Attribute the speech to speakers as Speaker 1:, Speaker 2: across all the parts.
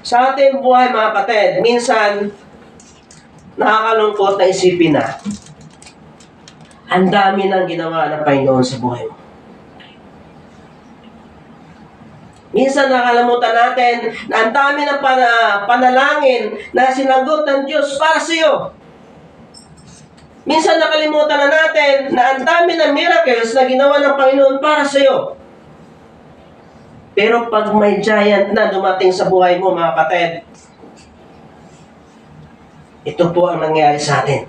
Speaker 1: Sa ating buhay, mga kapatid, minsan, nakakalungkot na isipin na, ang dami ng ginawa ng Panginoon sa buhay mo. Minsan nakalimutan natin na ang dami ng panalangin na sinagot ng Diyos para sa iyo. Minsan nakalimutan na natin na ang dami ng miracles na ginawa ng Panginoon para sa iyo. Pero pag may giant na dumating sa buhay mo, mga kapatid, ito po ang nangyari sa atin.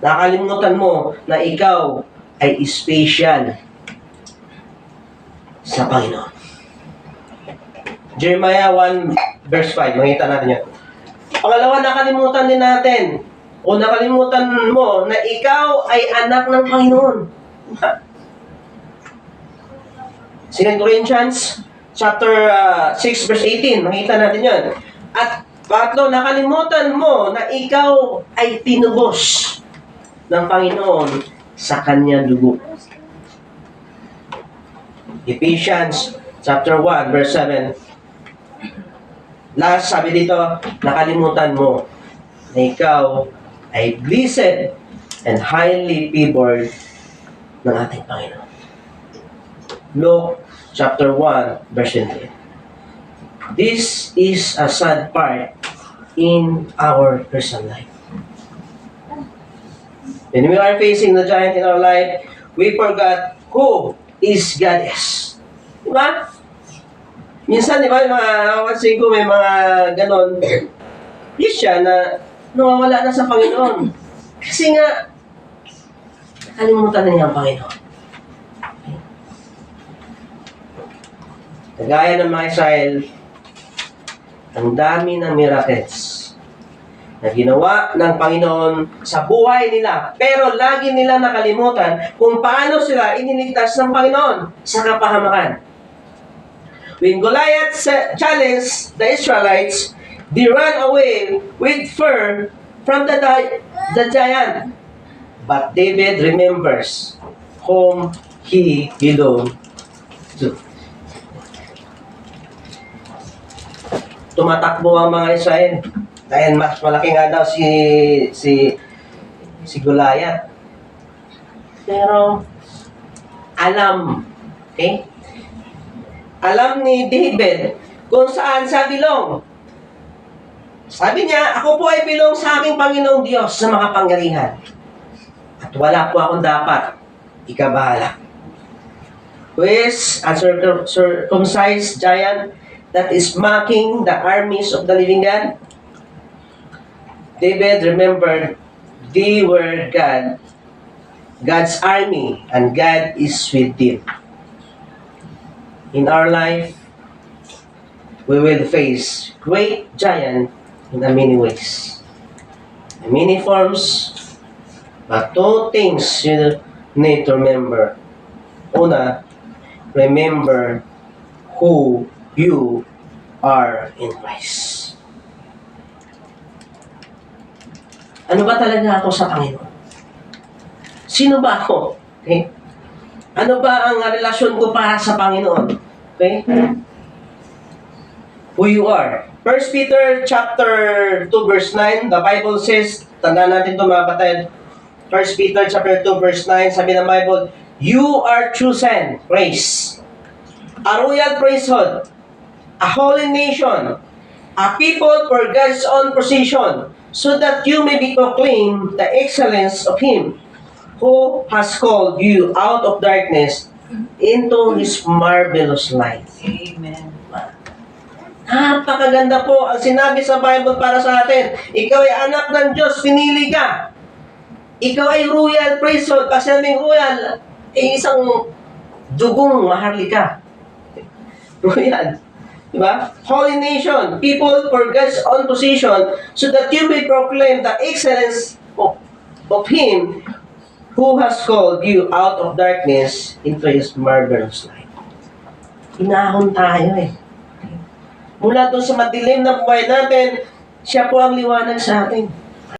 Speaker 1: Nakalimutan mo na ikaw ay special sa Panginoon. Jeremiah 1 verse 5, makita natin yan. Pangalawa, nakalimutan din natin o nakalimutan mo na ikaw ay anak ng Panginoon. 2 Corinthians chapter 6 verse 18, makita natin yan. At patlo, nakalimutan mo na ikaw ay tinubos ng Panginoon sa kanya dugo. Ephesians chapter 1 verse 7. Last, sabi dito, nakalimutan mo na ikaw ay blessed and highly favored ng ating Panginoon. Luke chapter 1 verse 20. This is a sad part in our personal life. When we are facing the giant in our life, we forgot who is God is. Diba? Minsan, di ba, napansin ko may mga ganon, Christian na nawawala na sa Panginoon. Kasi nga, nakalimutan na niya ang Panginoon. Kagaya ng mga Israel, ang dami ng miracles na ginawa ng Panginoon sa buhay nila. Pero lagi nila nakalimutan kung paano sila iniligtas ng Panginoon sa kapahamakan. When Goliath challenged the Israelites, they ran away with fear from the giant. But David remembers whom he belonged to. Tumatakbo ang mga Israel dahil mas malaki nga daw si Goliath. Pero alam, okay? Alam ni David kung saan siya bilong. Sabi niya, ako po ay bilong sa aking Panginoong Diyos sa makapangyarihan. At wala po akong dapat ikabahala. Who is a circumcised giant that is mocking the armies of the living God? David remembered they were God's army, and God is with them. In our life, we will face great giant in many ways, in many forms, but two things you need to remember. Una, remember who you are in Christ. Ano ba talaga ako sa Panginoon? Sino ba ako? Okay? Ano ba ang relasyon ko para sa Panginoon? Okay? Who you are. 1 Peter chapter 2 verse 9, the Bible says, tandaan natin ito mga kapatid, 1 Peter chapter 2 verse 9, sabi ng Bible, you are chosen, race, a royal priesthood, a holy nation, a people for God's own possession, so that you may be proclaim the excellence of Him who has called you out of darkness into His marvelous light.
Speaker 2: Amen.
Speaker 1: Napakaganda po ang sinabi sa Bible para sa atin. Ikaw ay anak ng Diyos, pinili ka. Ikaw ay royal priesthood. Kasi sabing royal, isang dugong maharlika. Royal. Diba? Holy nation, people for God's own possession, so that you may proclaim the excellence of Him who has called you out of darkness into His marvelous light. Inahon tayo Mula doon sa madilim na buhay natin, siya po ang liwanag sa atin.